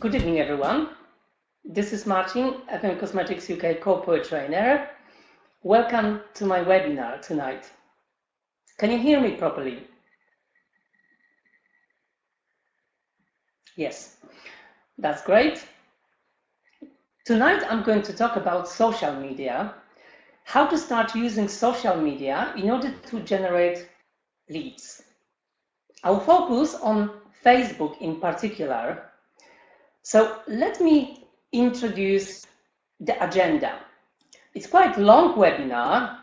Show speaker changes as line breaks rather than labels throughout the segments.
Good evening, everyone. This is Marcin, FM Cosmetics UK Corporate Trainer. Welcome to my webinar tonight. Can you hear me properly? Yes, that's great. Tonight I'm going to talk about social media, how to start using social media in order to generate leads. I'll focus on Facebook in particular. So let me introduce the agenda. It's quite a long webinar,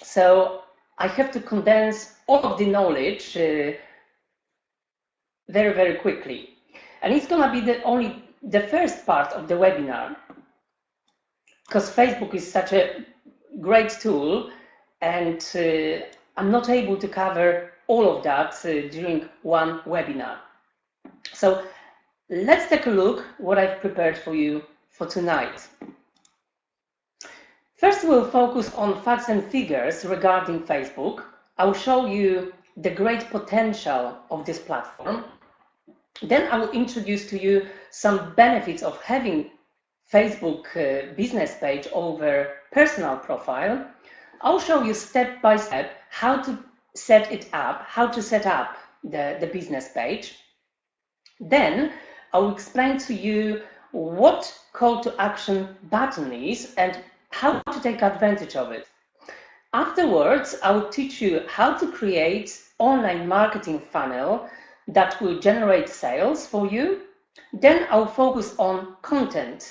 so I have to condense all of the knowledge very quickly. And it's going to be only the first part of the webinar, because Facebook is such a great tool, and I'm not able to cover all of that during one webinar. So let's take a look what I've prepared for you for tonight. First, we'll focus on facts and figures regarding Facebook. I'll show you the great potential of this platform. Then I will introduce to you some benefits of having Facebook business page over personal profile. I'll show you step by step how to set it up, how to set up the business page. Then I'll explain to you what call to action button is and how to take advantage of it. Afterwards, I will teach you how to create online marketing funnel that will generate sales for you. Then I'll focus on content.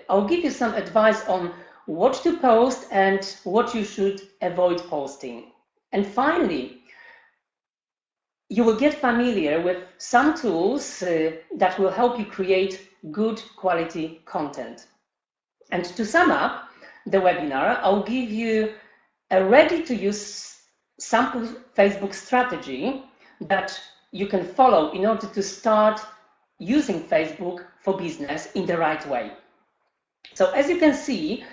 I'll give you some advice on what to post and what you should avoid posting. And finally, you will get familiar with some tools that will help you create good quality content. And to sum up the webinar, I'll give you a ready-to-use sample Facebook strategy that you can follow in order to start using Facebook for business in the right way. So as you can see,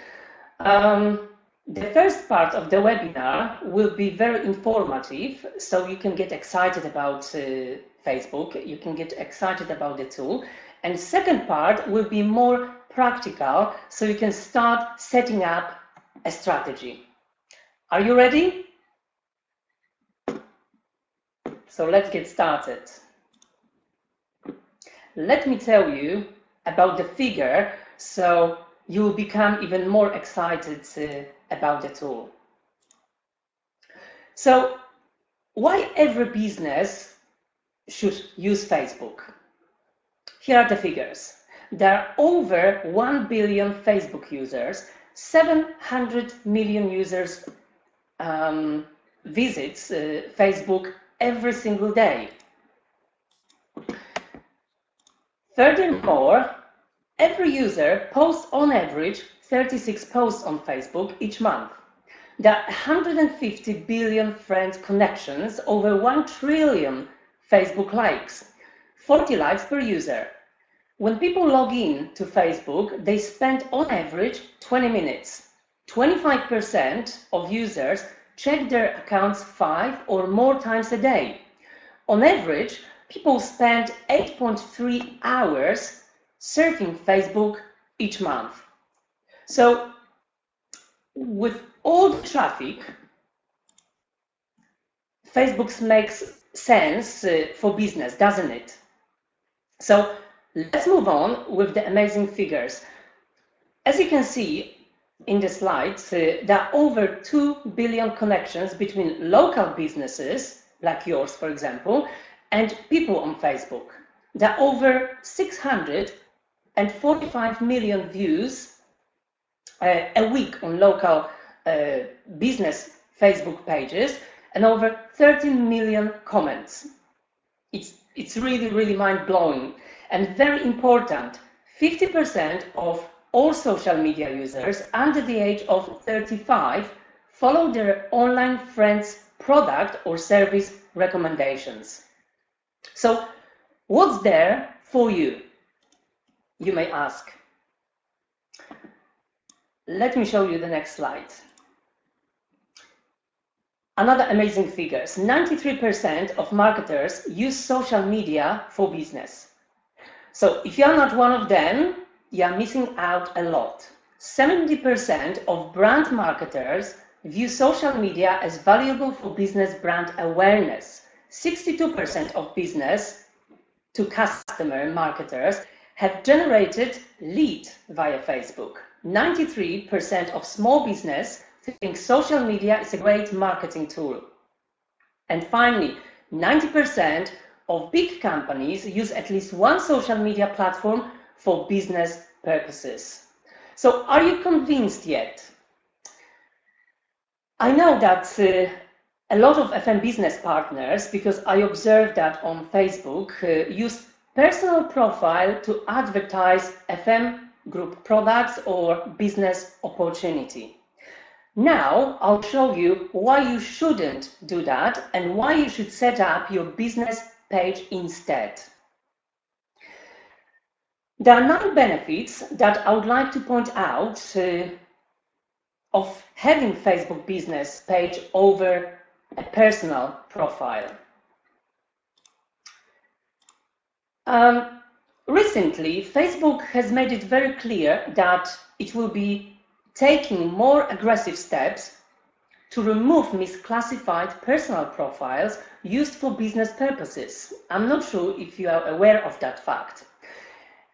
the first part of the webinar will be very informative, so you can get excited about Facebook, you can get excited about the tool. And second part will be more practical, so you can start setting up a strategy. Are you ready? So let's get started. Let me tell you about the figure, so you will become even more excited about the tool. So why every business should use Facebook? Here are the figures. There are over 1 billion Facebook users, 700 million users visits Facebook every single day. Furthermore, every user posts on average 36 posts on Facebook each month. There are 150 billion friend connections, over 1 trillion Facebook likes, 40 likes per user. When people log in to Facebook, they spend on average 20 minutes. 25% of users check their accounts 5 or more times a day. On average, people spend 8.3 hours surfing Facebook each month. So with all the traffic, Facebook makes sense for business, doesn't it? So let's move on with the amazing figures. As you can see in the slides, there are over 2 billion connections between local businesses, like yours, for example, and people on Facebook. There are over 645 million views a week on local business Facebook pages, and over 13 million comments. It's really mind-blowing. And very important, 50% of all social media users under the age of 35 follow their online friends' product or service recommendations. So what's there for you, you may ask? Let me show you the next slide. Another amazing figures. 93% of marketers use social media for business. So if you are not one of them, you are missing out a lot. 70% of brand marketers view social media as valuable for business brand awareness. 62% of business to customer marketers have generated lead via Facebook. 93% of small business think social media is a great marketing tool. And finally, 90% of big companies use at least one social media platform for business purposes. So are you convinced yet? I know that a lot of FM business partners, because I observed that on Facebook, use personal profile to advertise FM group products or business opportunity. Now I'll show you why you shouldn't do that and why you should set up your business page instead. There are 9 benefits that I would like to point out of having Facebook business page over a personal profile. Recently, Facebook has made it very clear that it will be taking more aggressive steps to remove misclassified personal profiles used for business purposes. I'm not sure if you are aware of that fact.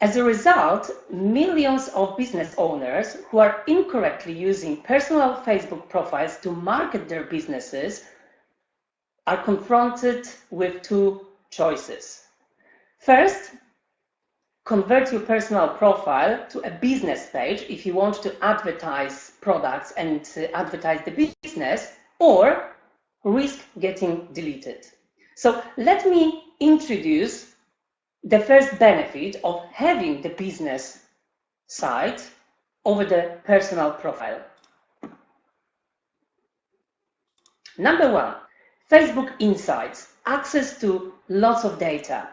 As a result, millions of business owners who are incorrectly using personal Facebook profiles to market their businesses are confronted with 2 choices. First, convert your personal profile to a business page if you want to advertise products and advertise the business, or risk getting deleted. So let me introduce the first benefit of having the business site over the personal profile. Number 1, Facebook Insights, access to lots of data.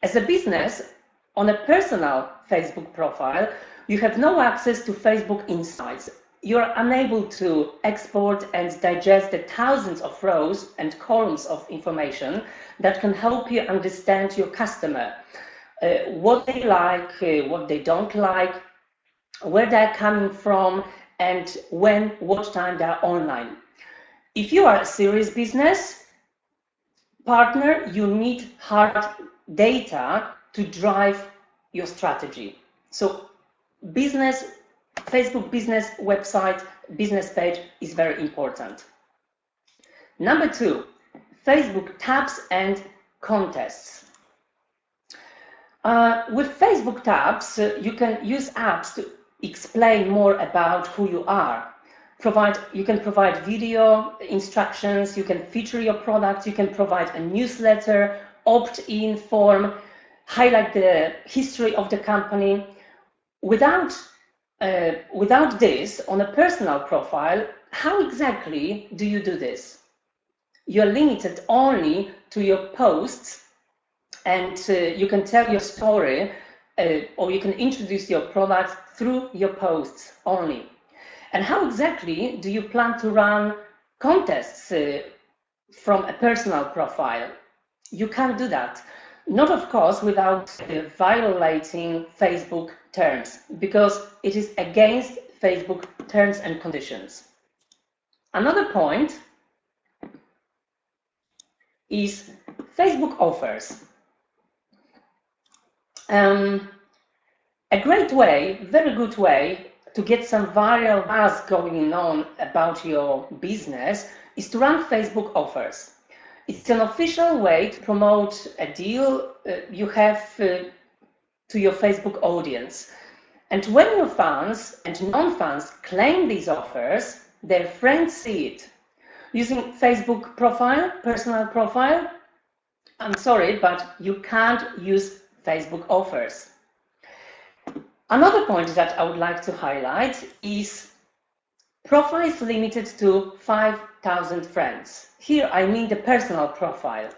As a business, on a personal Facebook profile, you have no access to Facebook Insights. You are unable to export and digest the thousands of rows and columns of information that can help you understand your customer, what they like, what they don't like, where they're coming from, and what time they're online. If you are a serious business partner, you need hard data to drive your strategy. So Facebook business website, business page is very important. Number 2, Facebook tabs and contests. With Facebook tabs, you can use apps to explain more about who you are. You can provide video instructions, you can feature your products, you can provide a newsletter, opt-in form, highlight the history of the company. Without this, on a personal profile, how exactly do you do this? You're limited only to your posts, and you can tell your story or you can introduce your product through your posts only. And how exactly do you plan to run contests from a personal profile? You can't do that. Not, of course, without violating Facebook terms, because it is against Facebook terms and conditions. Another point is Facebook offers. A great way, very good way to get some viral buzz going on about your business is to run Facebook offers. It's an official way to promote a deal you have to your Facebook audience. And when your fans and non-fans claim these offers, their friends see it. Using Facebook profile, personal profile, I'm sorry, but you can't use Facebook offers. Another point that I would like to highlight is profiles limited to 5,000 friends. Here I mean the personal profile.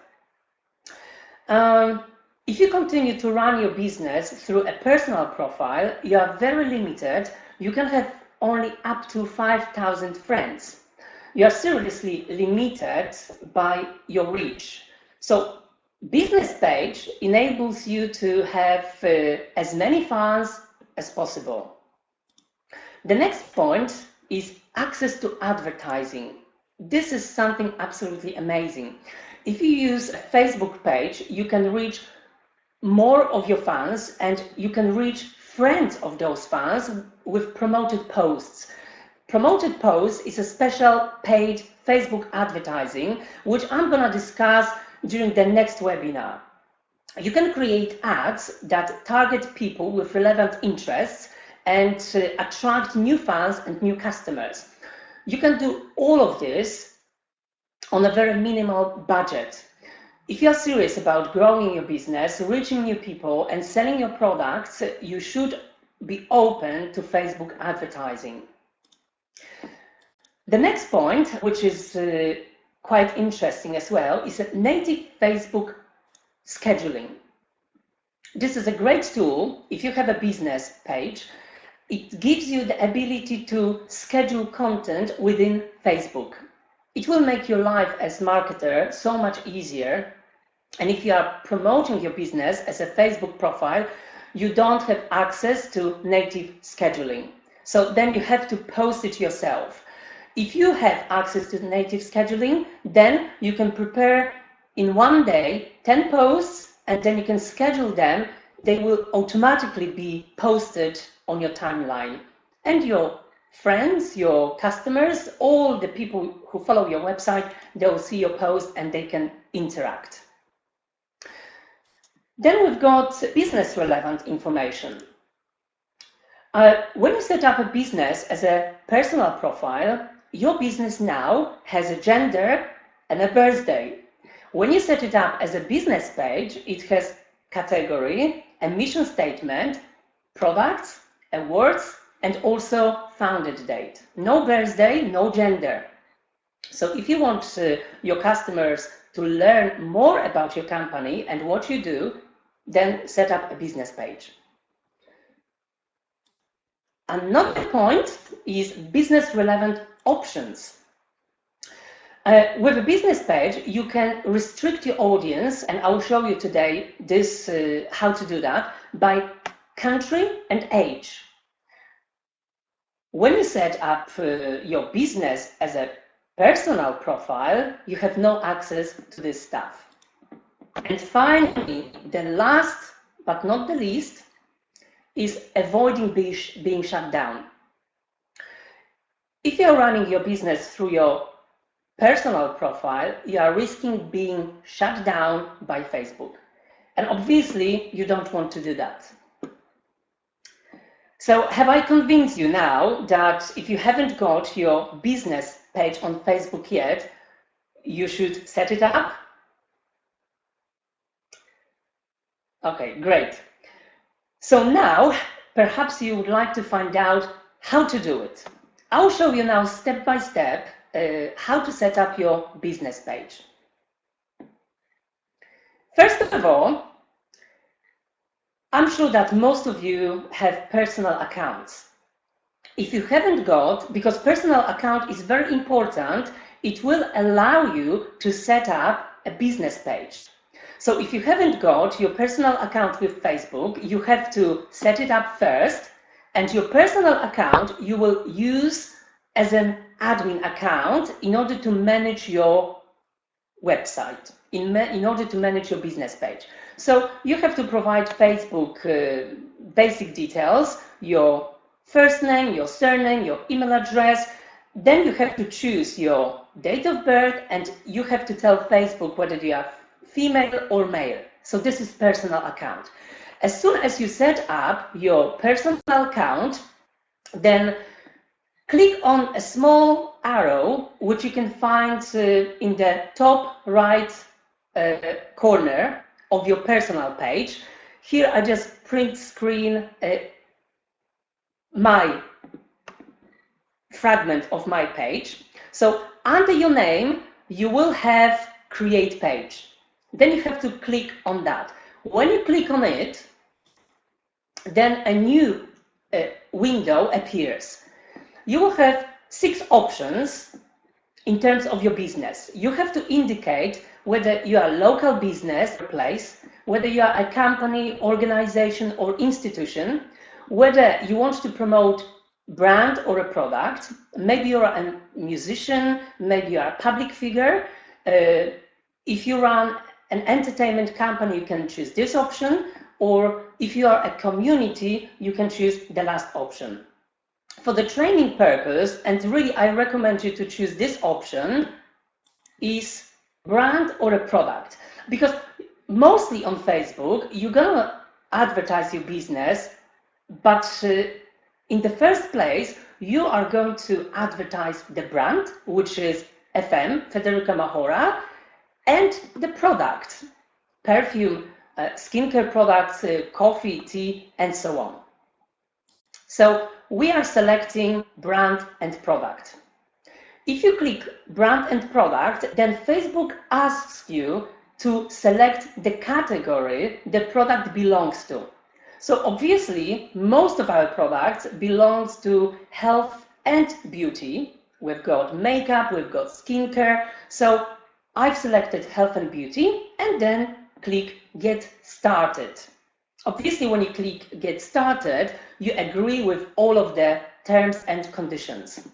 If you continue to run your business through a personal profile, you are very limited. You can have only up to 5,000 friends. You are seriously limited by your reach. So Business page enables you to have as many fans as possible. The next point is access to advertising. This is something absolutely amazing. If you use a Facebook page, you can reach more of your fans and you can reach friends of those fans with promoted posts. Promoted posts is a special paid Facebook advertising, which I'm going to discuss during the next webinar. You can create ads that target people with relevant interests and attract new fans and new customers. You can do all of this on a very minimal budget. If you're serious about growing your business, reaching new people and selling your products, you should be open to Facebook advertising. The next point, which is quite interesting as well, is a native Facebook scheduling. This is a great tool if you have a business page. It gives you the ability to schedule content within Facebook. It will make your life as marketer so much easier. And if you are promoting your business as a Facebook profile, you don't have access to native scheduling. So then you have to post it yourself. If you have access to native scheduling, then you can prepare in one day 10 posts and then you can schedule them. They will automatically be posted on your timeline. And your friends, your customers, all the people who follow your website, they will see your post and they can interact. Then we've got business relevant information. When you set up a business as a personal profile, your business now has a gender and a birthday. When you set it up as a business page, it has category, a mission statement, products, awards, and also founded date. No birthday, no gender. So if you want your customers to learn more about your company and what you do, then set up a business page. Another point is business relevant options. With a business page, you can restrict your audience, and I'll show you today this how to do that, by country and age. When you set up your business as a personal profile, you have no access to this stuff. And finally, the last but not the least is avoiding being shut down. If you're running your business through your personal profile, you are risking being shut down by Facebook. And obviously, you don't want to do that. So have I convinced you now that if you haven't got your business page on Facebook yet, you should set it up? Okay, great. So now, perhaps you would like to find out how to do it. I'll show you now step by step how to set up your business page. First of all, I'm sure that most of you have personal accounts. If you haven't got, because personal account is very important, it will allow you to set up a business page. So if you haven't got your personal account with Facebook, you have to set it up first, and your personal account you will use as an admin account in order to manage your website, in order to manage your business page. So you have to provide Facebook basic details, your first name, your surname, your email address. Then you have to choose your date of birth, and you have to tell Facebook whether you are female or male. So this is personal account. As soon as you set up your personal account, then click on a small arrow, which you can find in the top right corner of your personal page. Here I just print screen my fragment of my page. So under your name, you will have create page. Then you have to click on that. When you click on it, then a new window appears. You will have 6 options. in terms of your business. You have to indicate whether you are a local business or place, whether you are a company, organization, or institution, whether you want to promote brand or a product. Maybe you're a musician, maybe you are a public figure. If you run an entertainment company, you can choose this option, or if you are a community, you can choose the last option. For the training purpose, and really I recommend you to choose this option, is brand or a product. Because mostly on Facebook, you're gonna advertise your business, but in the first place, you are going to advertise the brand, which is FM, Federica Mahora, and the product, perfume, skincare products, coffee, tea, and so on. So we are selecting brand and product. If you click brand and product, then Facebook asks you to select the category the product belongs to. So obviously, most of our products belongs to health and beauty. We've got makeup, we've got skincare. So I've selected health and beauty and then click get started. Obviously, when you click get started, you agree with all of the terms and conditions.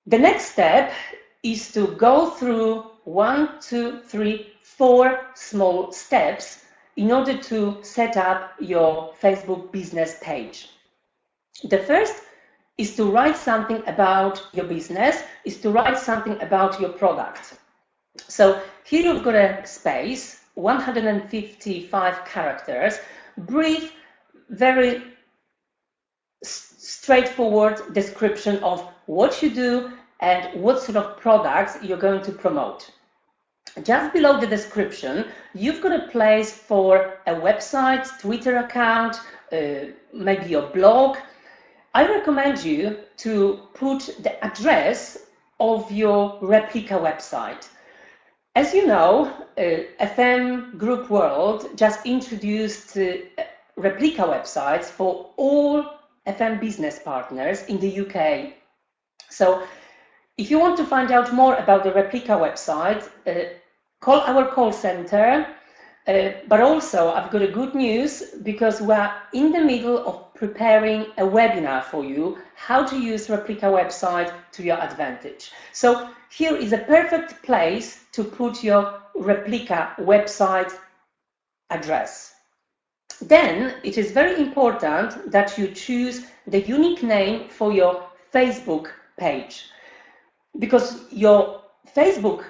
The next step is to go through 1, 2, 3, 4 small steps in order to set up your Facebook business page. The first is to write something about your business, is to write something about your product. So here you've got a space, 155 characters, brief, very straightforward description of what you do and what sort of products you're going to promote. Just below the description, you've got a place for a website, Twitter account, maybe your blog. I recommend you to put the address of your replica website. As you know, FM Group World just introduced replica websites for all FM business partners in the UK. So if you want to find out more about the replica website, call our call center. But also, I've got a good news because we're in the middle of preparing a webinar for you, how to use replica website to your advantage. So here is a perfect place to put your replica website address. Then it is very important that you choose the unique name for your Facebook page, because your Facebook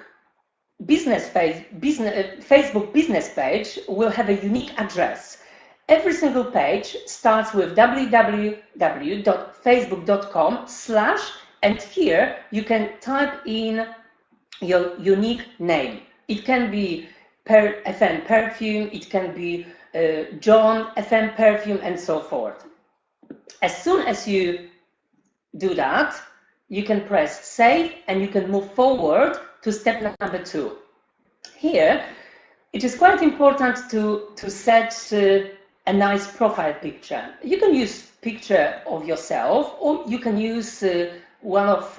business page will have a unique address. Every single page starts with www.facebook.com/ and here you can type in your unique name. It can be FM Perfume, it can be John FM Perfume, and so forth. As soon as you do that, you can press save and you can move forward to step number 2. Here, it is quite important to set a nice profile picture. You can use picture of yourself, or you can use one of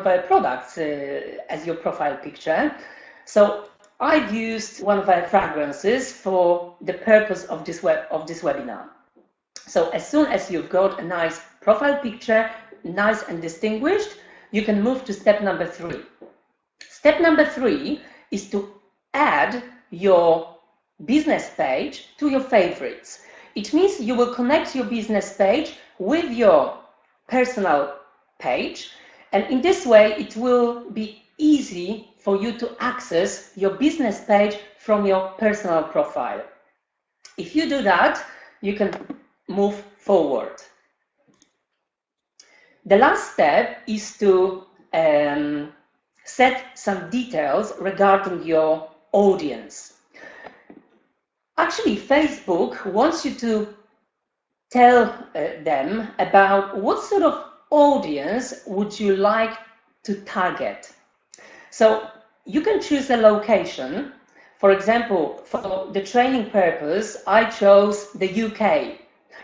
our products as your profile picture. So I've used one of our fragrances for the purpose of this webinar. So as soon as you've got a nice profile picture, nice and distinguished, you can move to step number 3. Step number 3 is to add your business page to your favorites. It means you will connect your business page with your personal page, and in this way it will be easy for you to access your business page from your personal profile. If you do that, you can move forward. The last step is to set some details regarding your audience. Actually, Facebook wants you to tell them about what sort of audience would you like to target. So you can choose a location. For example, for the training purpose, I chose the UK.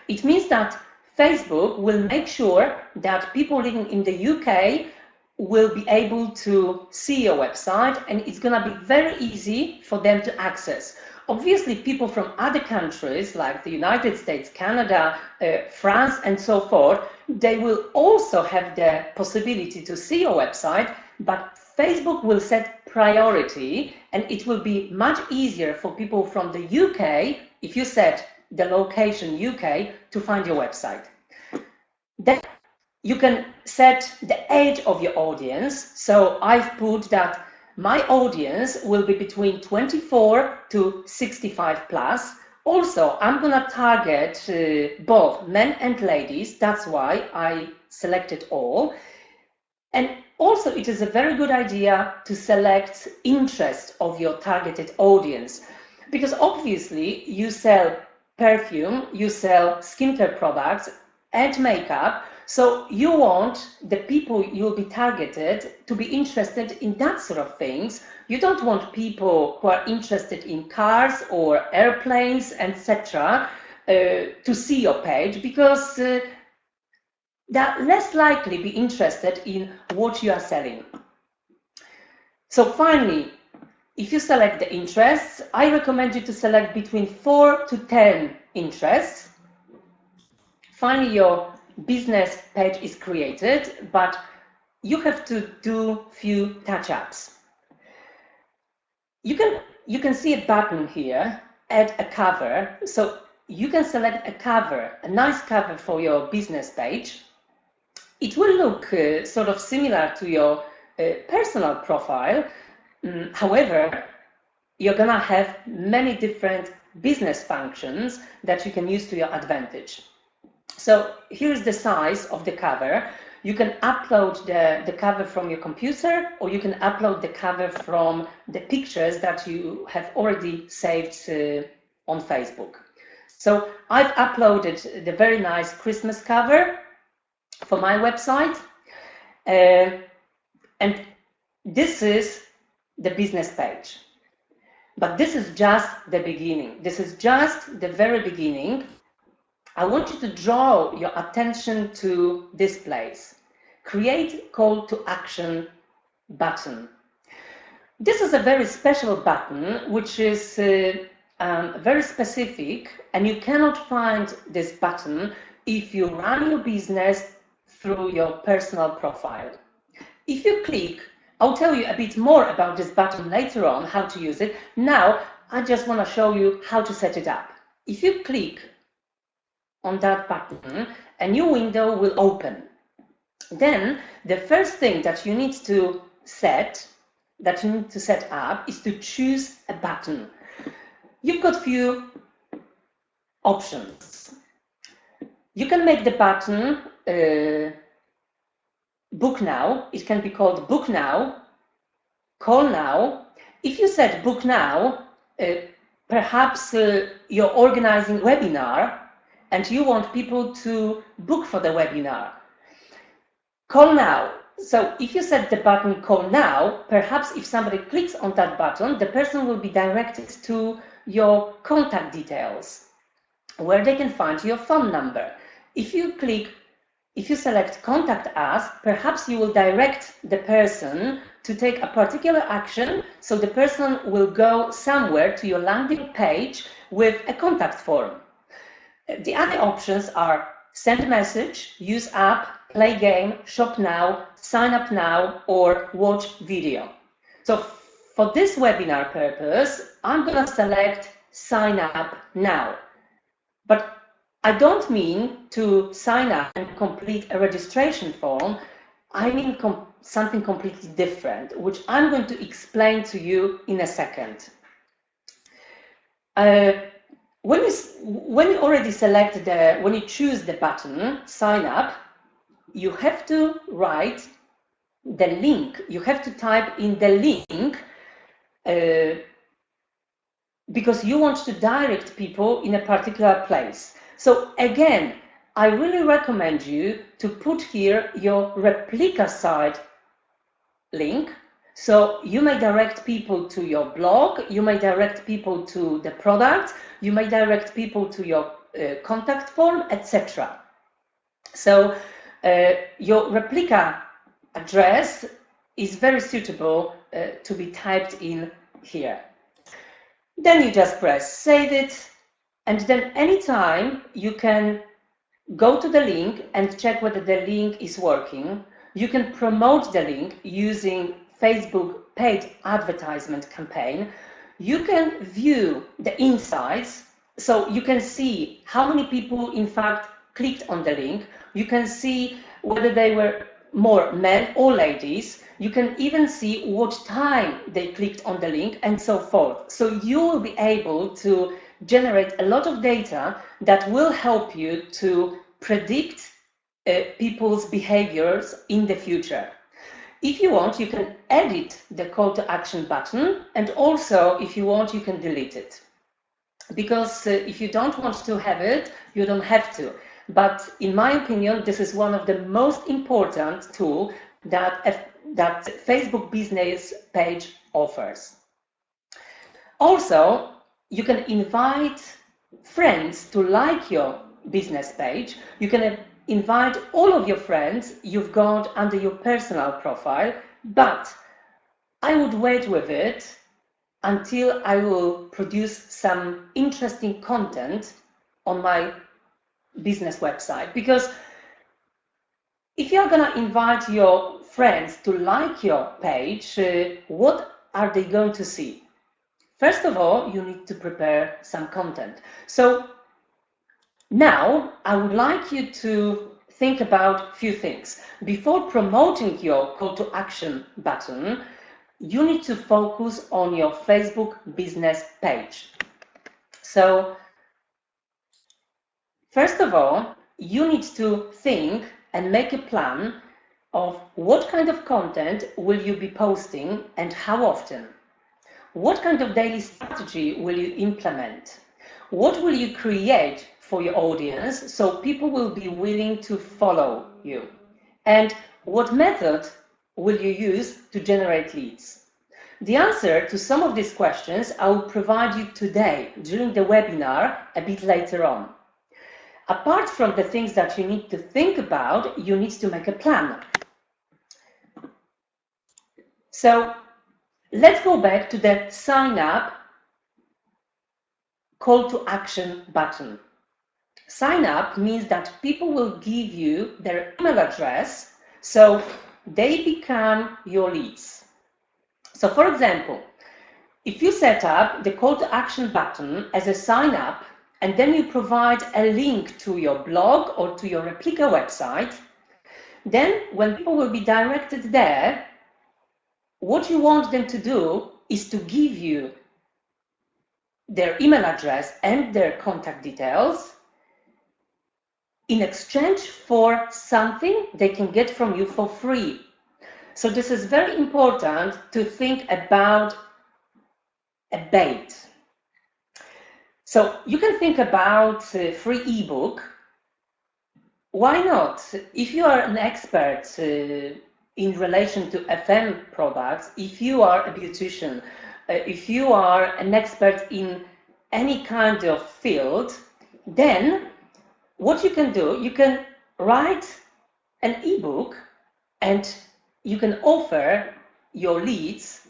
It means that Facebook will make sure that people living in the UK will be able to see your website, and it's going to be very easy for them to access. Obviously, people from other countries like the United States, Canada, France, and so forth, they will also have the possibility to see your website, but Facebook will set priority, and it will be much easier for people from the UK, if you set the location UK, to find your website. Then you can set the age of your audience. So I've put that my audience will be between 24 to 65 plus. Also, I'm gonna target both men and ladies. That's why I selected all. And also, it is a very good idea to select interest of your targeted audience, because obviously you sell perfume, you sell skincare products and makeup. So you want the people you'll be targeted to be interested in that sort of things. You don't want people who are interested in cars or airplanes, etc., to see your page, because they're less likely be interested in what you are selling. So finally, if you select the interests, I recommend you to select between 4 to 10 interests. Finally, your business page is created, but you have to do few touch-ups. You can see a button here, add a cover. So you can select a cover, a nice cover for your business page. It will look sort of similar to your personal profile. However, you're gonna have many different business functions that you can use to your advantage. So here's the size of the cover. You can upload the cover from your computer, or you can upload the cover from the pictures that you have already saved on Facebook. So I've uploaded the very nice Christmas cover for my website. And this is the business page. But this is just the beginning. This is just the very beginning. I want you to draw your attention to this place. Create call to action button. This is a very special button, which is very specific, and you cannot find this button if you run your business through your personal profile. If you click, I'll tell you a bit more about this button later on, how to use it. Now, I just want to show you how to set it up. If you click on that button, a new window will open. Then the first thing that you need to set up is to choose a button. You've got few options. You can make the button book now. It can be called book now, call now. If you said book now, perhaps you're organizing a webinar and you want people to book for the webinar. Call now. So if you set the button call now, perhaps if somebody clicks on that button, the person will be directed to your contact details, where they can find your phone number. If you select contact us, perhaps you will direct the person to take a particular action, so the person will go somewhere to your landing page with a contact form. The other options are send message, use app, play game, shop now, sign up now, or watch video. So for this webinar purpose, I'm going to select sign up now. But I don't mean to sign up and complete a registration form. I mean something completely different, which I'm going to explain to you in a second. When you already select when you choose the button, sign up, you have to write the link. You have to type in the link because you want to direct people in a particular place. So again, I really recommend you to put here your replica site link. So you may direct people to your blog, you may direct people to the product, you may direct people to your contact form, etc. So your replica address is very suitable to be typed in here. Then you just press save it, and then anytime you can go to the link and check whether the link is working. You can promote the link using Facebook paid advertisement campaign. You can view the insights, so you can see how many people in fact clicked on the link. You can see whether they were more men or ladies. You can even see what time they clicked on the link and so forth. So you will be able to generate a lot of data that will help you to predict people's behaviors in the future. If you want, you can edit the call to action button, and also if you want, you can delete it. Because if you don't want to have it, you don't have to. But in my opinion, this is one of the most important tools that Facebook business page offers. Also, you can invite friends to like your business page. You can invite all of your friends you've got under your personal profile, but I would wait with it until I will produce some interesting content on my business website. Because if you're going to invite your friends to like your page, what are they going to see? First of all, you need to prepare some content. So now I would like you to think about a few things. Before promoting your call to action button, you need to focus on your Facebook business page. So first of all, you need to think and make a plan of what kind of content will you be posting and how often. What kind of daily strategy will you implement? What will you create for your audience so people will be willing to follow you? And what method will you use to generate leads? The answer to some of these questions I will provide you today during the webinar a bit later on. Apart from the things that you need to think about, you need to make a plan. So let's go back to the sign up call to action button. Sign up means that people will give you their email address, so they become your leads. So for example, if you set up the call to action button as a sign up, and then you provide a link to your blog or to your replica website, then when people will be directed there, what you want them to do is to give you their email address and their contact details in exchange for something they can get from you for free. So this is very important to think about a bait. So you can think about a free ebook. Why not? If you are an expert in relation to FM products, if you are a beautician, if you are an expert in any kind of field, then what you can do, you can write an ebook and you can offer your leads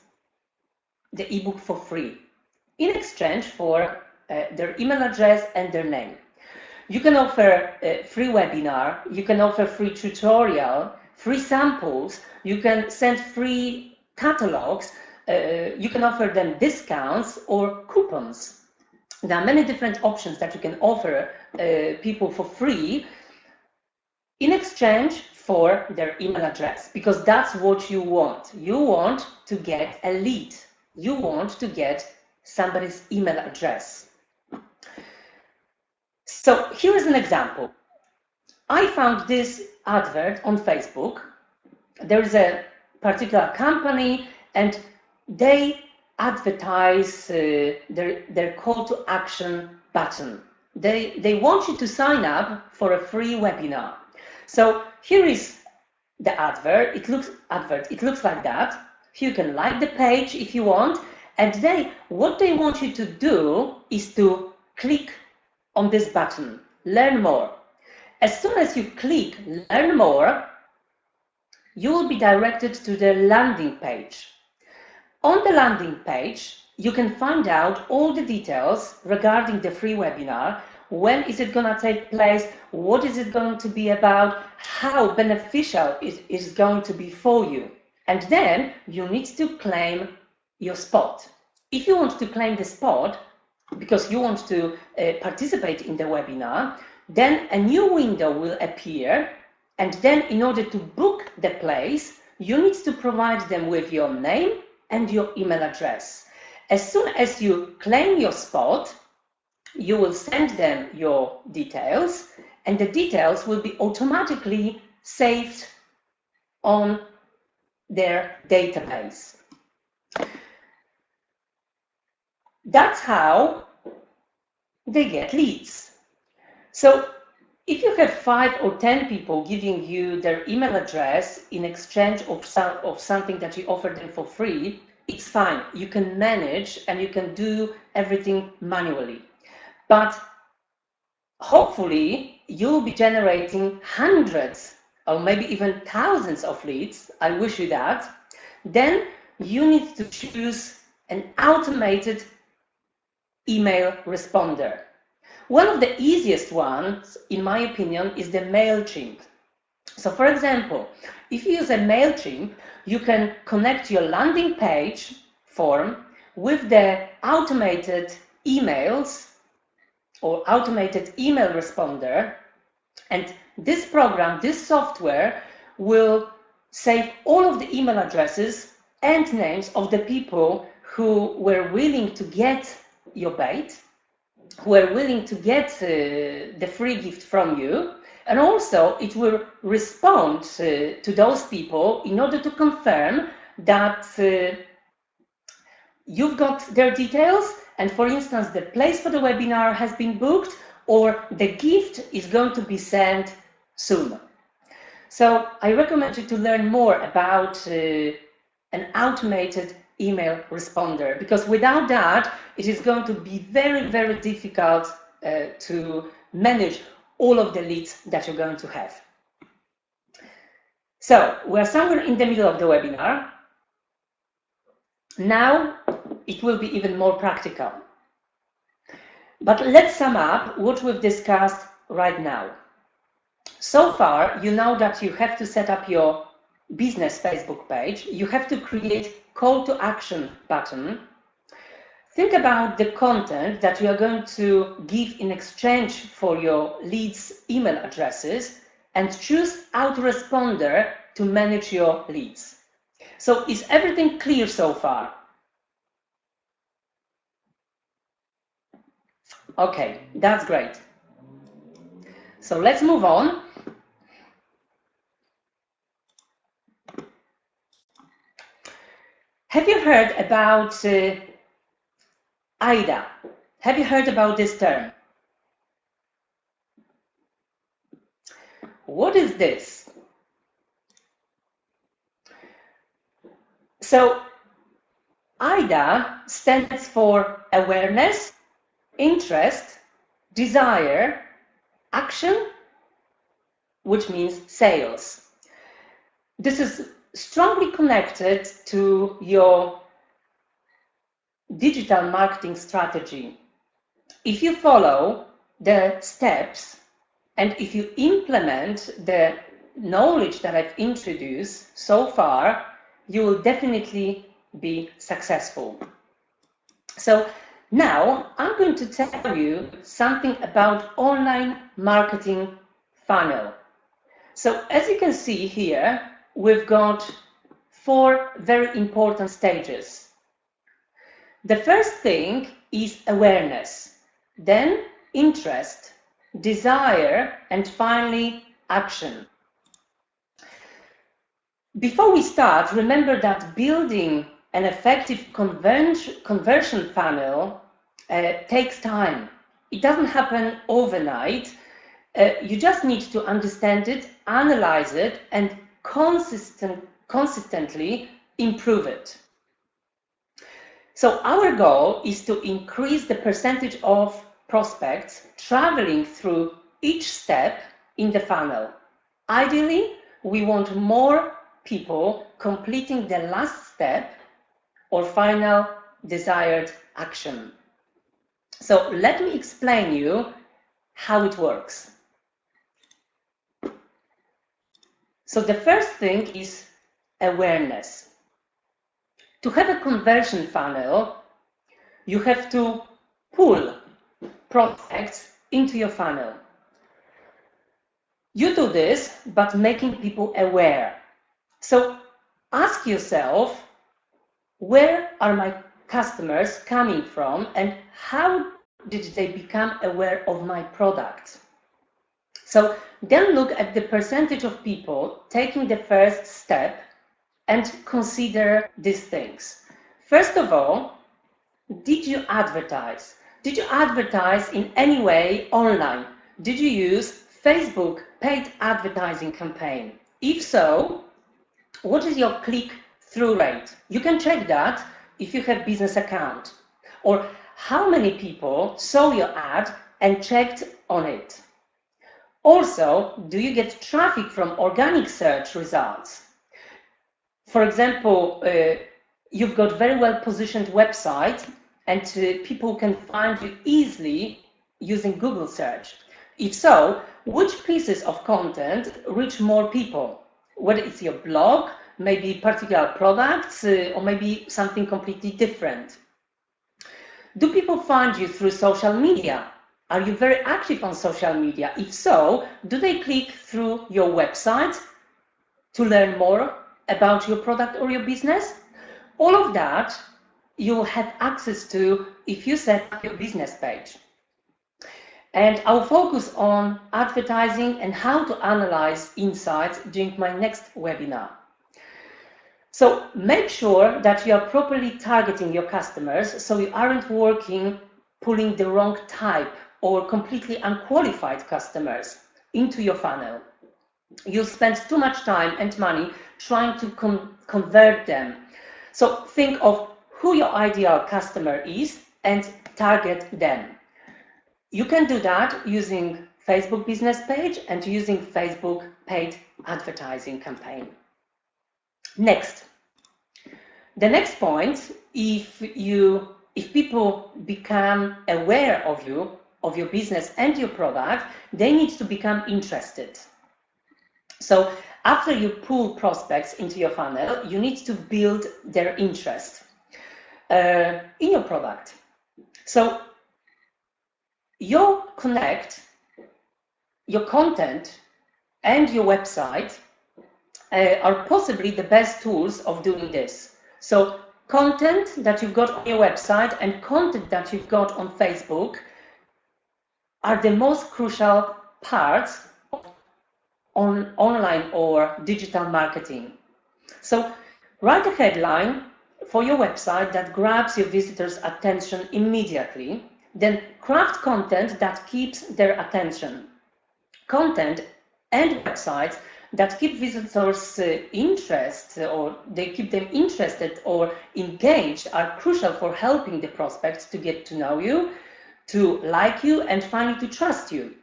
the ebook for free in exchange for their email address and their name. You can offer a free webinar, you can offer free tutorial, free samples, you can send free catalogs, you can offer them discounts or coupons. There are many different options that you can offer people for free in exchange for their email address, because that's what you want. You want to get a lead. You want to get somebody's email address. So here is an example. I found this advert on Facebook. There is a particular company and they advertise their call to action button. They want you to sign up for a free webinar. So here is the advert. It looks like that. You can like the page if you want, and what they want you to do is to click on this button, learn more. As soon as you click learn more, you will be directed to the landing page. On the landing page, you can find out all the details regarding the free webinar. When is it going to take place? What is it going to be about? How beneficial it is going to be for you? And then you need to claim your spot. If you want to claim the spot because you want to participate in the webinar, then a new window will appear. And then in order to book the place, you need to provide them with your name and your email address. As soon as you claim your spot, you will send them your details, and the details will be automatically saved on their database. That's how they get leads. So if you have 5 or 10 people giving you their email address in exchange of something that you offer them for free, it's fine. You can manage and you can do everything manually. But hopefully you'll be generating hundreds or maybe even thousands of leads. I wish you that. Then you need to choose an automated email responder. One of the easiest ones, in my opinion, is the MailChimp. So for example, if you use a MailChimp, you can connect your landing page form with the automated emails or automated email responder, and this program, this software, will save all of the email addresses and names of the people who were willing to get your bait, who are willing to get the free gift from you, and also it will respond to those people in order to confirm that you've got their details, and for instance the place for the webinar has been booked, or the gift is going to be sent soon. So I recommend you to learn more about an automated email responder, because without that it is going to be very, very difficult to manage all of the leads that you're going to have. So we're somewhere in the middle of the webinar. Now it will be even more practical. But let's sum up what we've discussed right now. So far, you know that you have to set up your business Facebook page. You have to create call to action button. Think about the content that you are going to give in exchange for your leads' email addresses, and choose autoresponder to manage your leads. So is everything clear so far? Okay, that's great. So let's move on. Have you heard about AIDA? Have you heard about this term? What is this? So AIDA stands for awareness, interest, desire, action, which means sales. This is strongly connected to your digital marketing strategy. If you follow the steps and if you implement the knowledge that I've introduced so far, you will definitely be successful. So now I'm going to tell you something about online marketing funnel. So as you can see here, we've got 4 very important stages. The first thing is awareness, then interest, desire, and finally action. Before we start, remember that building an effective conversion funnel takes time. It doesn't happen overnight. You just need to understand it, analyze it, and consistently improve it. So our goal is to increase the percentage of prospects traveling through each step in the funnel. Ideally, we want more people completing the last step or final desired action. So let me explain you how it works. So the first thing is awareness. To have a conversion funnel, you have to pull prospects into your funnel. You do this by making people aware. So ask yourself, where are my customers coming from and how did they become aware of my product? So then look at the percentage of people taking the first step and consider these things. First of all, did you advertise? Did you advertise in any way online? Did you use Facebook paid advertising campaign? If so, what is your click-through rate? You can check that if you have business account. Or how many people saw your ad and checked on it? Also, do you get traffic from organic search results? For example, you've got very well positioned website and people can find you easily using Google search. If so, which pieces of content reach more people? Whether it's your blog, maybe particular products, or maybe something completely different. Do people find you through social media? Are you very active on social media? If so, do they click through your website to learn more about your product or your business? All of that you'll have access to if you set up your business page. And I'll focus on advertising and how to analyze insights during my next webinar. So make sure that you are properly targeting your customers so you aren't pulling the wrong type or completely unqualified customers into your funnel. You'll spend too much time and money trying to convert them. So think of who your ideal customer is and target them. You can do that using Facebook business page and using Facebook paid advertising campaign. Next, the next point, if people become aware of you, of your business and your product, they need to become interested. So after you pull prospects into your funnel, you need to build their interest in your product. So your Connect, your content, and your website are possibly the best tools of doing this. So content that you've got on your website and content that you've got on Facebook are the most crucial parts on online or digital marketing. So write a headline for your website that grabs your visitors' attention immediately, then craft content that keeps their attention. Content and websites that keep visitors' interest, or they keep them interested or engaged, are crucial for helping the prospects to get to know you, to like you, and finally to trust you.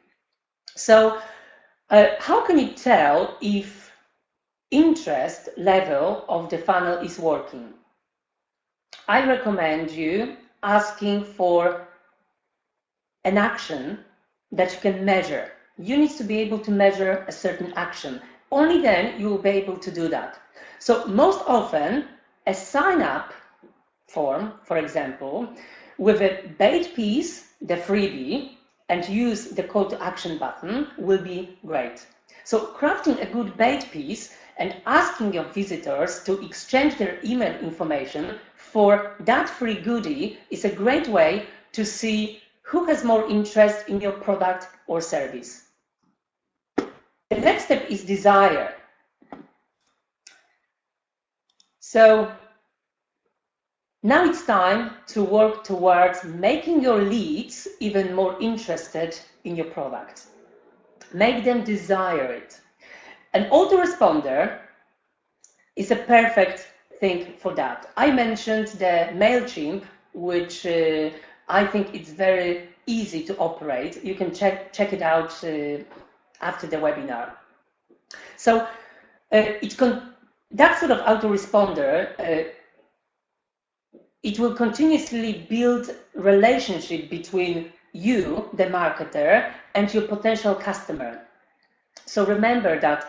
So how can you tell if interest level of the funnel is working? I recommend you asking for an action that you can measure. You need to be able to measure a certain action. Only then you will be able to do that. So most often, a sign-up form, for example, with a bait piece, the freebie, and use the call to action button will be great. So crafting a good bait piece and asking your visitors to exchange their email information for that free goodie is a great way to see who has more interest in your product or service. The next step is desire. So now it's time to work towards making your leads even more interested in your product. Make them desire it. An autoresponder is a perfect thing for that. I mentioned the MailChimp, which I think it's very easy to operate. You can check it out after the webinar. So it that sort of autoresponder, it will continuously build relationship between you, the marketer, and your potential customer. So remember that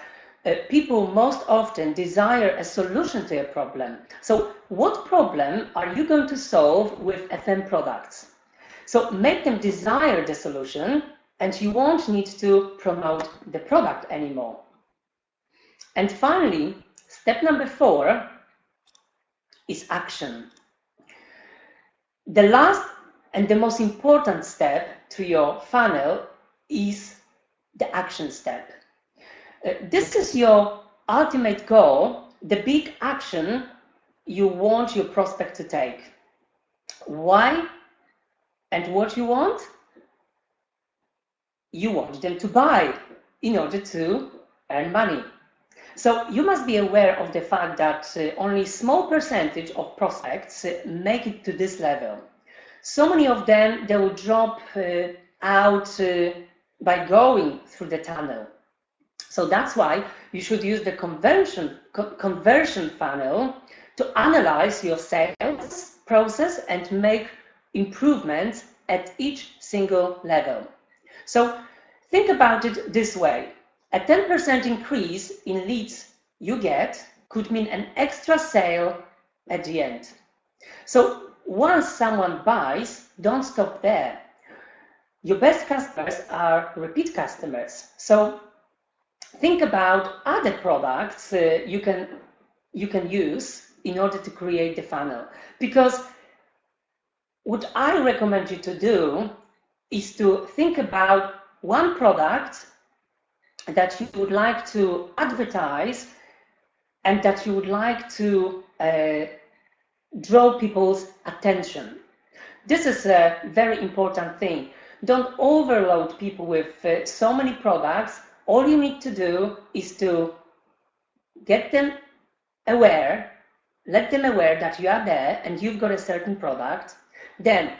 people most often desire a solution to a problem. So what problem are you going to solve with FM products? So make them desire the solution, and you won't need to promote the product anymore. And finally, step number 4 is action. The last and the most important step to your funnel is the action step. This is your ultimate goal, the big action you want your prospect to take. Why and what you want? You want them to buy in order to earn money. So you must be aware of the fact that only a small percentage of prospects make it to this level. So many of them, they will drop out by going through the tunnel. So that's why you should use the conversion funnel to analyze your sales process and make improvements at each single level. So think about it this way. A 10% increase in leads you get could mean an extra sale at the end. So once someone buys, don't stop there. Your best customers are repeat customers. So think about other products you can use in order to create the funnel. Because what I recommend you to do is to think about one product that you would like to advertise and that you would like to draw people's attention. This is a very important thing. Don't overload people with so many products. All you need to do is to get them aware, let them aware that you are there and you've got a certain product. Then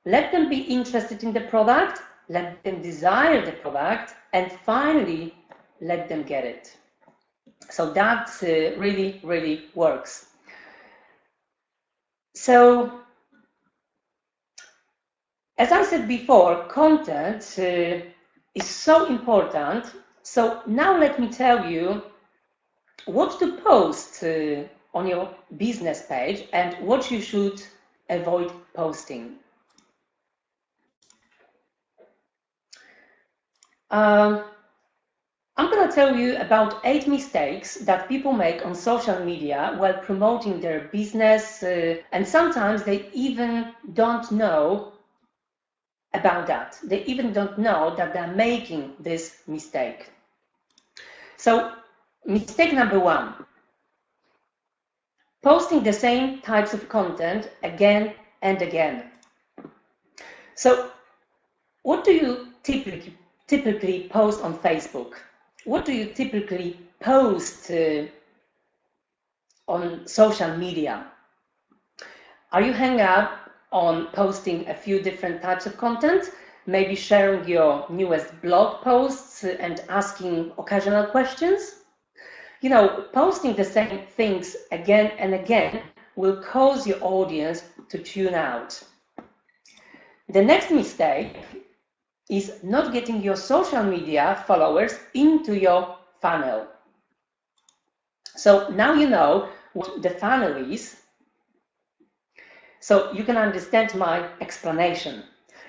let them be interested in the product, let them desire the product, and finally let them get it. So that really, really works. So as I said before, content is so important. So now let me tell you what to post on your business page and what you should avoid posting. I'm going to tell you about 8 mistakes that people make on social media while promoting their business, and sometimes they even don't know about that. They even don't know that they're making this mistake. So, mistake number 1, posting the same types of content again and again. So, what do you typically post on Facebook? What do you typically post on social media? Are you hung up on posting a few different types of content, maybe sharing your newest blog posts and asking occasional questions? You know, posting the same things again and again will cause your audience to tune out. The next mistake is not getting your social media followers into your funnel. So now you know what the funnel is, so you can understand my explanation.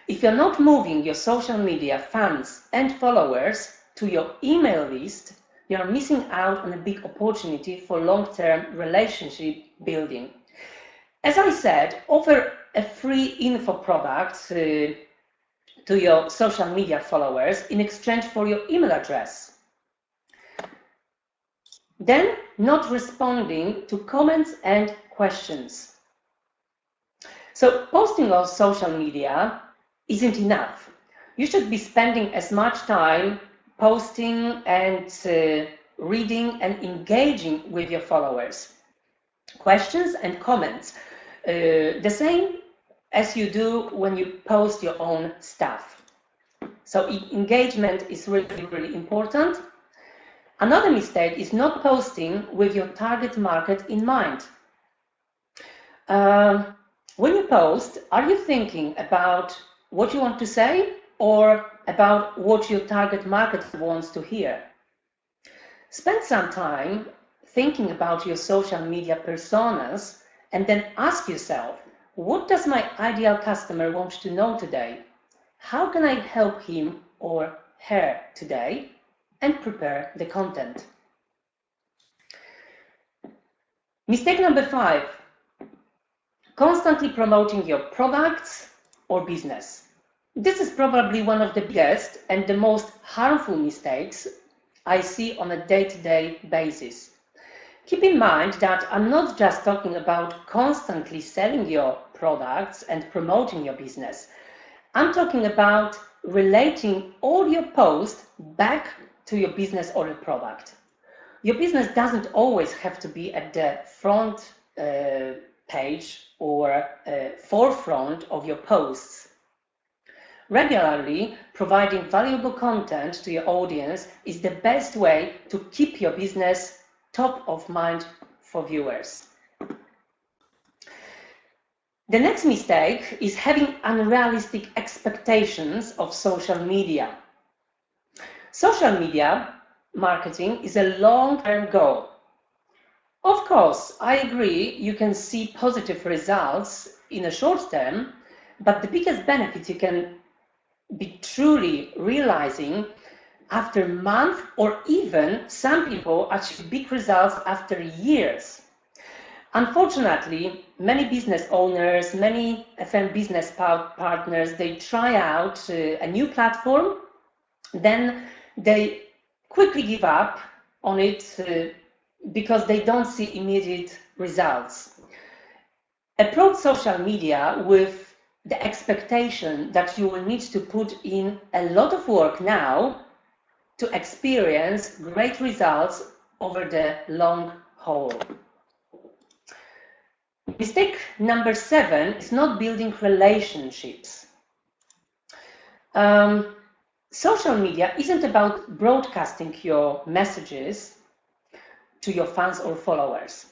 If you're not moving your social media fans and followers to your email list, you're missing out on a big opportunity for long-term relationship building. As I said, offer a free info product to your social media followers in exchange for your email address. Then, not responding to comments and questions. So, posting on social media isn't enough. You should be spending as much time posting and reading and engaging with your followers. Questions and comments, the same as you do when you post your own stuff. So engagement is really, really important. Another mistake is not posting with your target market in mind. When you post, are you thinking about what you want to say or about what your target market wants to hear? Spend some time thinking about your social media personas and then ask yourself, what does my ideal customer want to know today? How can I help him or her today? And prepare the content. Mistake number 5, constantly promoting your products or business. This is probably one of the biggest and the most harmful mistakes I see on a day-to-day basis. Keep in mind that I'm not just talking about constantly selling your products and promoting your business. I'm talking about relating all your posts back to your business or your product. Your business doesn't always have to be at the front page or forefront of your posts. Regularly providing valuable content to your audience is the best way to keep your business top of mind for viewers. The next mistake is having unrealistic expectations of social media. Social media marketing is a long-term goal. Of course, I agree you can see positive results in a short term, but the biggest benefit you can be truly realizing after months, or even some people achieve big results after years. Unfortunately, many business owners, many FM business partners, they try out a new platform, then they quickly give up on it because they don't see immediate results. Approach social media with the expectation that you will need to put in a lot of work now to experience great results over the long haul. Mistake number 7 is not building relationships. Social media isn't about broadcasting your messages to your fans or followers.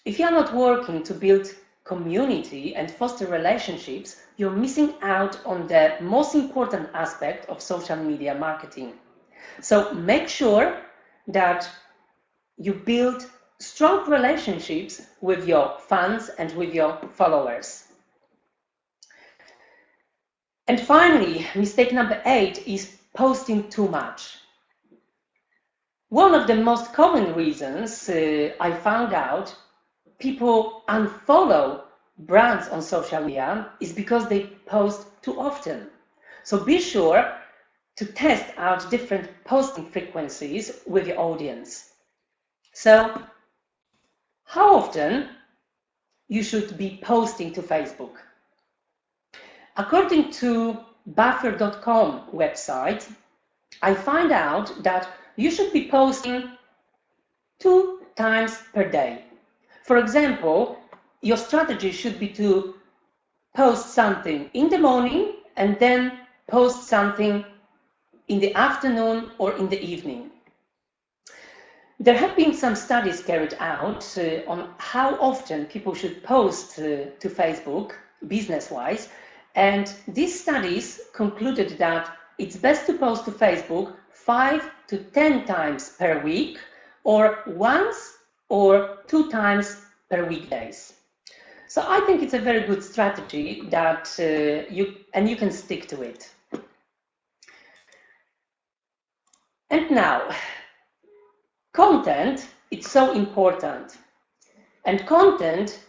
If you're not working to build community and foster relationships, you're missing out on the most important aspect of social media marketing. So make sure that you build strong relationships with your fans and with your followers. And finally, mistake number 8 is posting too much. One of the most common reasons I found out people unfollow brands on social media is because they post too often. So be sure to test out different posting frequencies with your audience. So, how often you should be posting to Facebook? According to Buffer.com website, I find out that you should be posting 2 times per day. For example, your strategy should be to post something in the morning and then post something in the afternoon or in the evening. There have been some studies carried out on how often people should post to Facebook, business-wise, and these studies concluded that it's best to post to Facebook 5 to 10 times per week, or once or 2 times per weekdays. So I think it's a very good strategy that you can stick to it. And now, content, it's so important. And content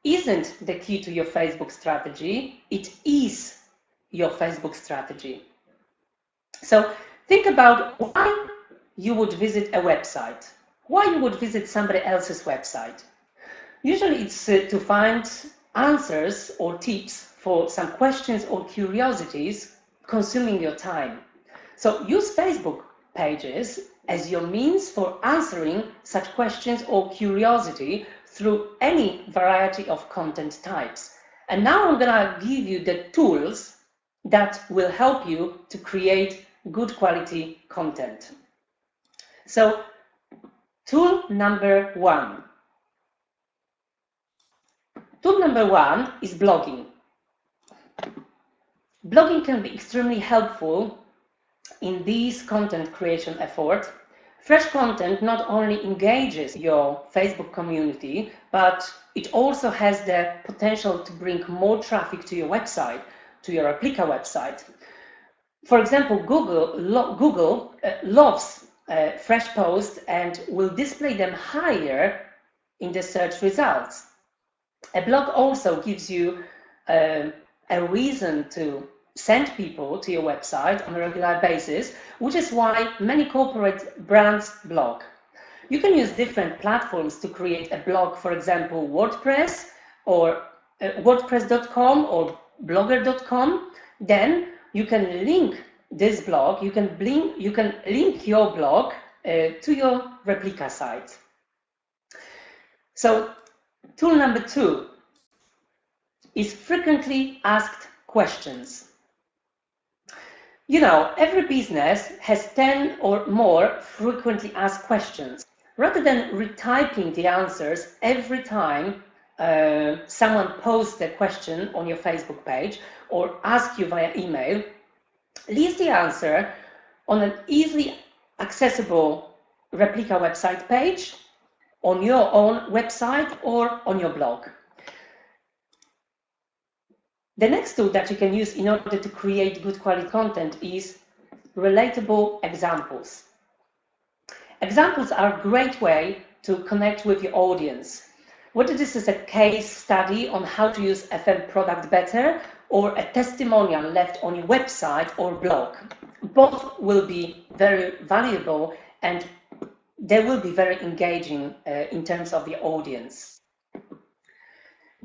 isn't the key to your Facebook strategy, it is your Facebook strategy. So think about why you would visit a website, why you would visit somebody else's website. Usually it's to find answers or tips for some questions or curiosities consuming your time. So use Facebook pages as your means for answering such questions or curiosity through any variety of content types. And now I'm gonna give you the tools that will help you to create good quality content. So Tool number one. Tool number one is blogging. Blogging can be extremely helpful in this content creation effort. Fresh content not only engages your Facebook community, but it also has the potential to bring more traffic to your website, to your Replika website. For example, Google loves fresh posts and will display them higher in the search results. A blog also gives you a reason to send people to your website on a regular basis, which is why many corporate brands blog. You can use different platforms to create a blog, for example, WordPress or WordPress.com or Blogger.com. Then you can link this blog, you can link your blog to your Replika site. So tool number two is frequently asked questions. You know, every business has 10 or more frequently asked questions. Rather than retyping the answers every time someone posts a question on your Facebook page or asks you via email, list the answer on an easily accessible Replika website page, on your own website, or on your blog. The next tool that you can use in order to create good quality content is relatable examples. Examples are a great way to connect with your audience. Whether this is a case study on how to use FM product better or a testimonial left on your website or blog, both will be very valuable and they will be very engaging in terms of the audience.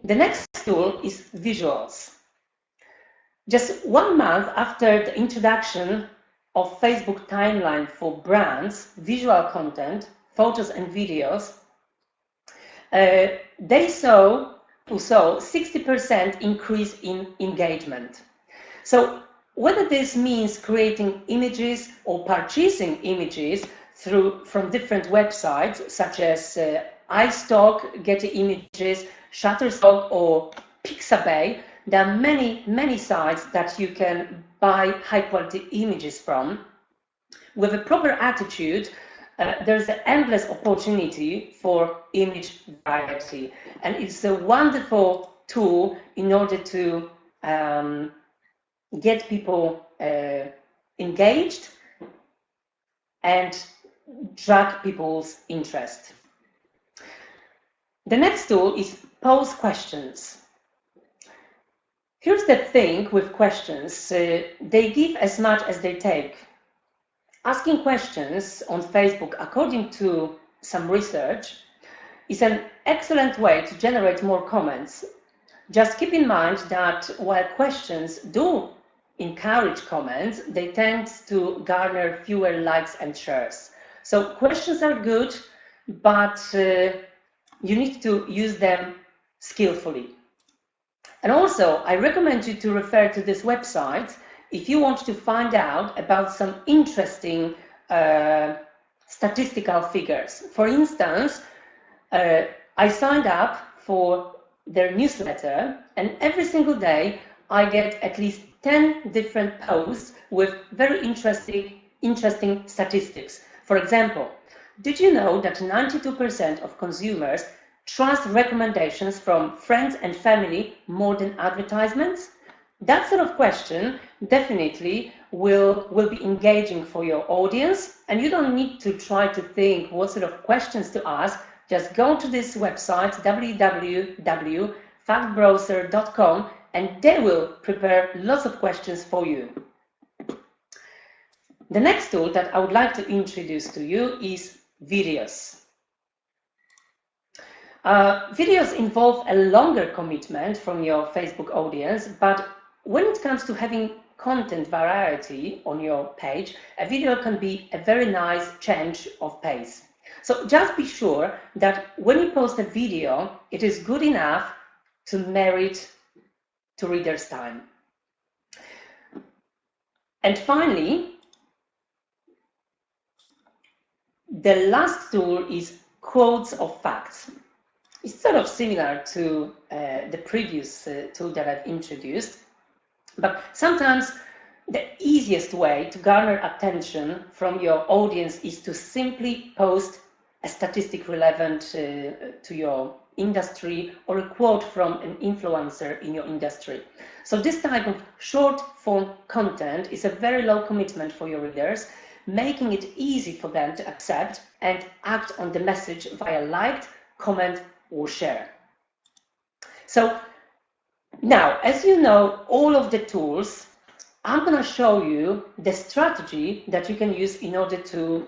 The next tool is visuals. Just 1 month after the introduction of Facebook timeline for brands, visual content, photos and videos, they saw 60% increase in engagement. So whether this means creating images or purchasing images from different websites such as iStock, Getty Images, Shutterstock or Pixabay, there are many sites that you can buy high quality images from. With a proper attitude, there's an endless opportunity for image variety, and it's a wonderful tool in order to get people engaged and drag people's interest. The next tool is pose questions. Here's the thing with questions, they give as much as they take. Asking questions on Facebook, according to some research, is an excellent way to generate more comments. Just keep in mind that while questions do encourage comments, they tend to garner fewer likes and shares. So questions are good, but you need to use them skillfully. And also, I recommend you to refer to this website if you want to find out about some interesting statistical figures. For instance, I signed up for their newsletter, and every single day I get at least 10 different posts with very interesting statistics. For example, did you know that 92% of consumers trust recommendations from friends and family more than advertisements? That sort of question definitely will be engaging for your audience, and you don't need to try to think what sort of questions to ask. Just go to this website, www.factbrowser.com, and they will prepare lots of questions for you. The next tool that I would like to introduce to you is videos. Videos involve a longer commitment from your Facebook audience, but when it comes to having content variety on your page, a video can be a very nice change of pace. So just be sure that when you post a video, it is good enough to merit to readers' time. And finally, The last tool is quotes of facts. It's sort of similar to the previous tool that I've introduced, but sometimes the easiest way to garner attention from your audience is to simply post a statistic relevant to your industry or a quote from an influencer in your industry. So this type of short form content is a very low commitment for your readers, making it easy for them to accept and act on the message via like, comment, or share. So now, as you know all of the tools, I'm going to show you the strategy that you can use in order to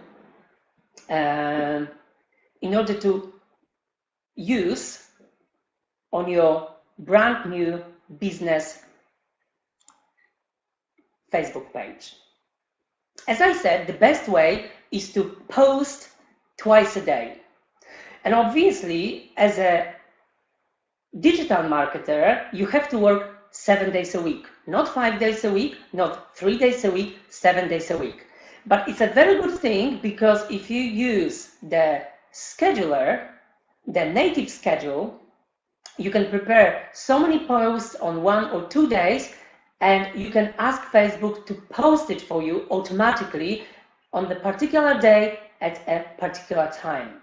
use on your brand new business Facebook page. As I said, the best way is to post twice a day. And obviously, as a digital marketer, you have to work 7 days a week, not 5 days a week, not 3 days a week, 7 days a week. But it's a very good thing, because if you use the scheduler, the native schedule, you can prepare so many posts on 1 or 2 days, and you can ask Facebook to post it for you automatically on the particular day at a particular time.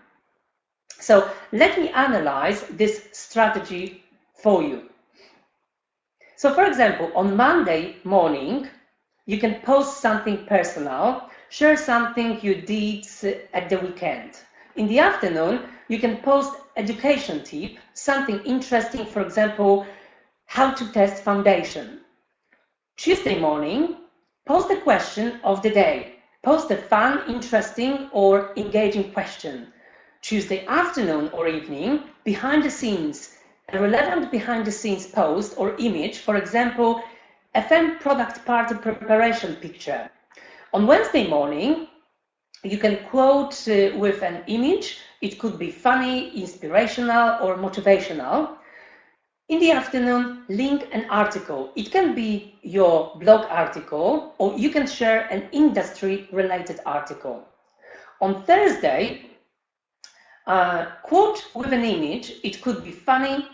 So let me analyze this strategy for you. So for example, on Monday morning, you can post something personal, share something you did at the weekend. In the afternoon, you can post education tip, something interesting, for example, how to test foundation. Tuesday morning, post a question of the day. Post a fun, interesting, or engaging question. Tuesday afternoon or evening, behind the scenes, a relevant behind the scenes post or image, for example, FM product party preparation picture. On Wednesday morning, you can quote with an image. It could be funny, inspirational, or motivational. In the afternoon, link an article. It can be your blog article, or you can share an industry-related article. On Thursday, quote with an image. It could be funny.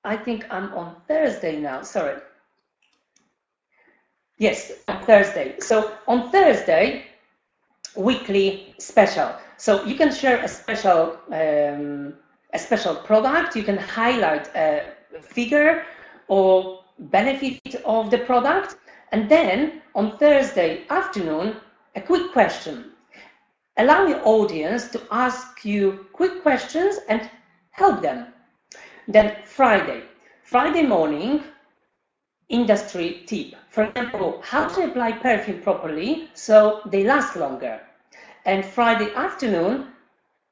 I think I'm on Thursday now, sorry. Yes, on Thursday. So on Thursday, weekly special. So you can share a special product. You can highlight a figure or benefit of the product. And then on Thursday afternoon, a quick question. Allow your audience to ask you quick questions and help them. Then Friday morning, industry tip. For example, how to apply perfume properly so they last longer. And Friday afternoon,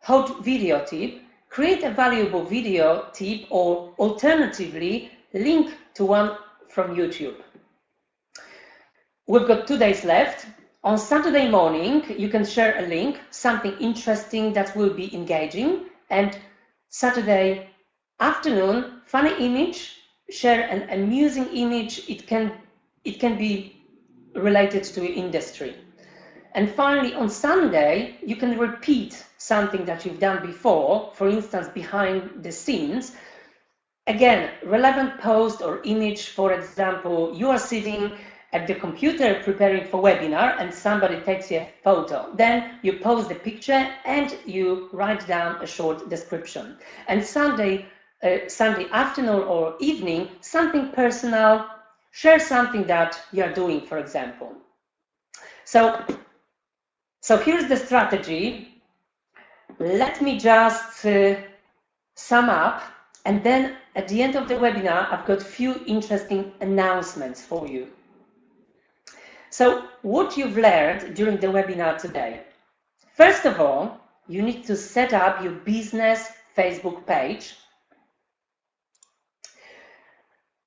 hot video tip. Create a valuable video tip, or alternatively, link to one from YouTube. We've got 2 days left. On Saturday morning, you can share a link, something interesting that will be engaging. And Saturday afternoon, funny image, share an amusing image. It can be related to your industry. And finally, on Sunday, you can repeat something that you've done before, for instance, behind the scenes. Again, relevant post or image. For example, you are sitting at the computer preparing for webinar and somebody takes you a photo. Then you post the picture and you write down a short description. And Sunday afternoon or evening, something personal, share something that you are doing, for example. So here's the strategy. Let me just sum up, and then at the end of the webinar, I've got a few interesting announcements for you. So what you've learned during the webinar today. First of all, you need to set up your business Facebook page,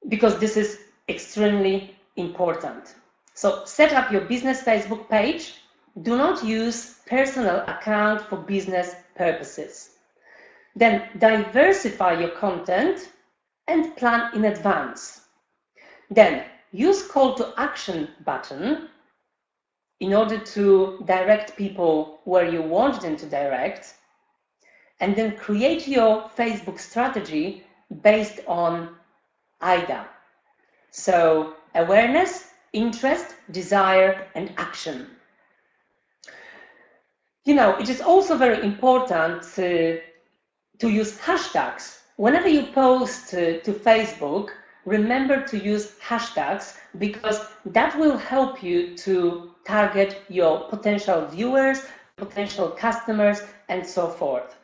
because this is extremely important. So set up your business Facebook page. Do not use personal account for business purposes. Then diversify your content and plan in advance. Then use call to action button in order to direct people where you want them to direct, and then create your Facebook strategy based on AIDA. So awareness, interest, desire, and action. You know, it is also very important to use hashtags. Whenever you post to Facebook, remember to use hashtags, because that will help you to target your potential viewers, potential customers, and so forth.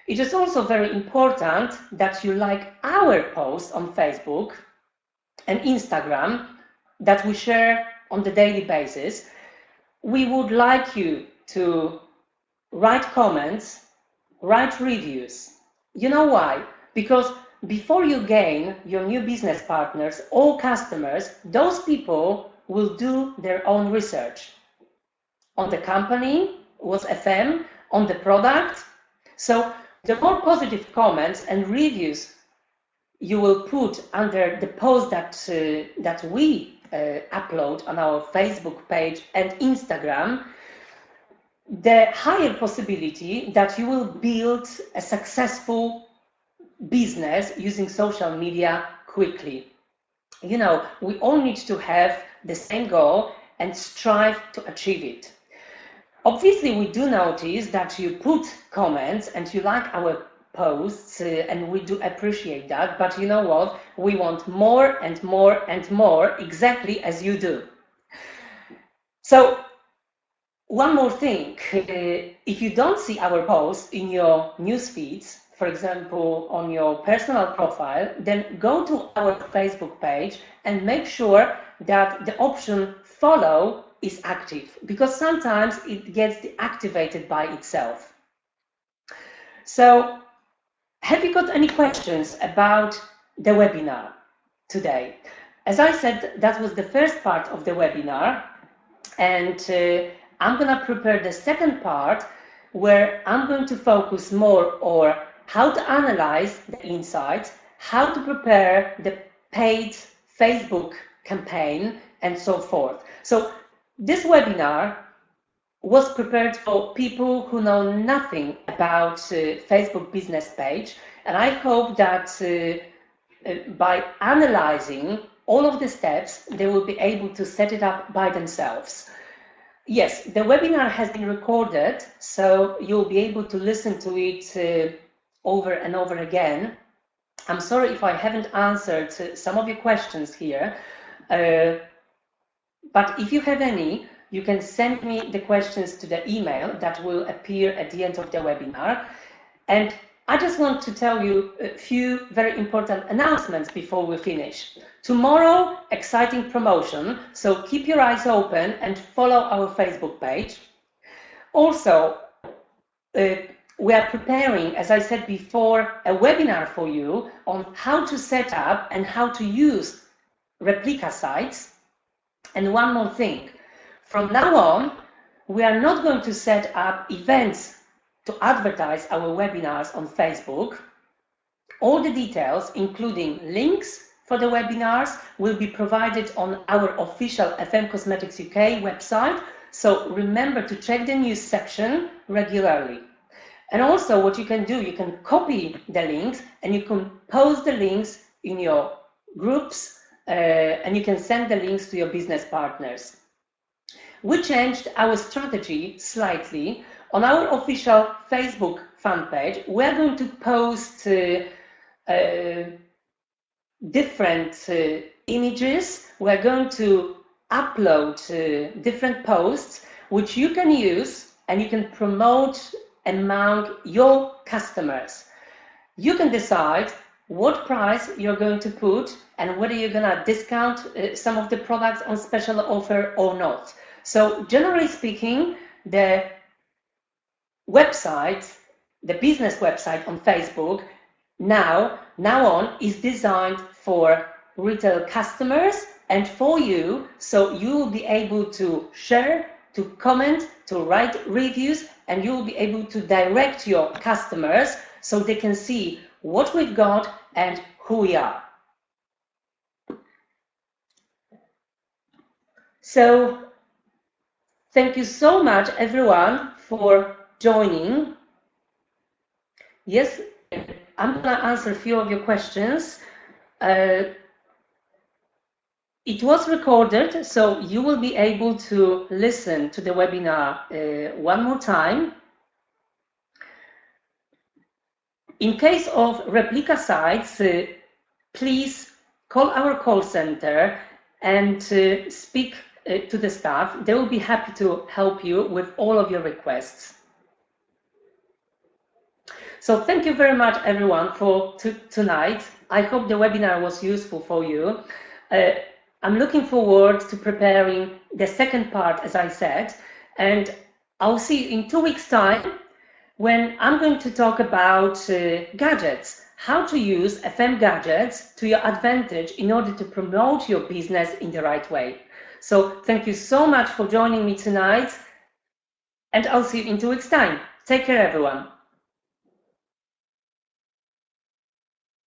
It is also very important that you like our posts on Facebook and Instagram that we share on the daily basis. We would like you to write comments, write reviews. You know why? Because before you gain your new business partners or customers, those people will do their own research on the company, was FM, on the product. So the more positive comments and reviews you will put under the post that we upload on our Facebook page and Instagram, the higher possibility that you will build a successful business using social media quickly. You know, we all need to have the same goal and strive to achieve it. Obviously, we do notice that you put comments and you like our posts, and we do appreciate that, but you know what? We want more and more and more, exactly as you do. So, one more thing, if you don't see our posts in your news feeds, for example, on your personal profile, then go to our Facebook page and make sure that the option follow is active, because sometimes it gets deactivated by itself. So, have you got any questions about the webinar today? As I said, that was the first part of the webinar, and I'm going to prepare the second part, where I'm going to focus more on how to analyze the insights, how to prepare the paid Facebook campaign, and so forth. So this webinar was prepared for people who know nothing about Facebook business page, and I hope that by analyzing all of the steps, they will be able to set it up by themselves. Yes, the webinar has been recorded, so you'll be able to listen to it over and over again. I'm sorry if I haven't answered some of your questions here, but if you have any, you can send me the questions to the email that will appear at the end of the webinar. And I just want to tell you a few very important announcements before we finish. Tomorrow, exciting promotion, so keep your eyes open and follow our Facebook page. Also, we are preparing, as I said before, a webinar for you on how to set up and how to use replica sites. And one more thing, from now on, we are not going to set up events to advertise our webinars on Facebook. All the details, including links for the webinars, will be provided on our official FM Cosmetics UK website. So remember to check the news section regularly. And also what you can do, you can copy the links and you can post the links in your groups, and you can send the links to your business partners. We changed our strategy slightly. On our official Facebook fan page, we're going to post different images. We're going to upload different posts which you can use and you can promote among your customers. You can decide what price you're going to put and whether you're going to discount some of the products on special offer or not. So generally speaking, the website, the business website on Facebook, now on is designed for retail customers and for you, so you will be able to share, to comment, to write reviews, and you will be able to direct your customers so they can see what we've got and who we are. So Thank you so much, everyone, for joining. Yes, I'm going to answer a few of your questions. It was recorded, so you will be able to listen to the webinar one more time. In case of replica sites, please call our call center and speak to the staff. They will be happy to help you with all of your requests. So thank you very much, everyone, for tonight. I hope the webinar was useful for you. I'm looking forward to preparing the second part, as I said, and I'll see you in 2 weeks' time when I'm going to talk about gadgets, how to use FM gadgets to your advantage in order to promote your business in the right way. So thank you so much for joining me tonight, and I'll see you in 2 weeks' time. Take care, everyone.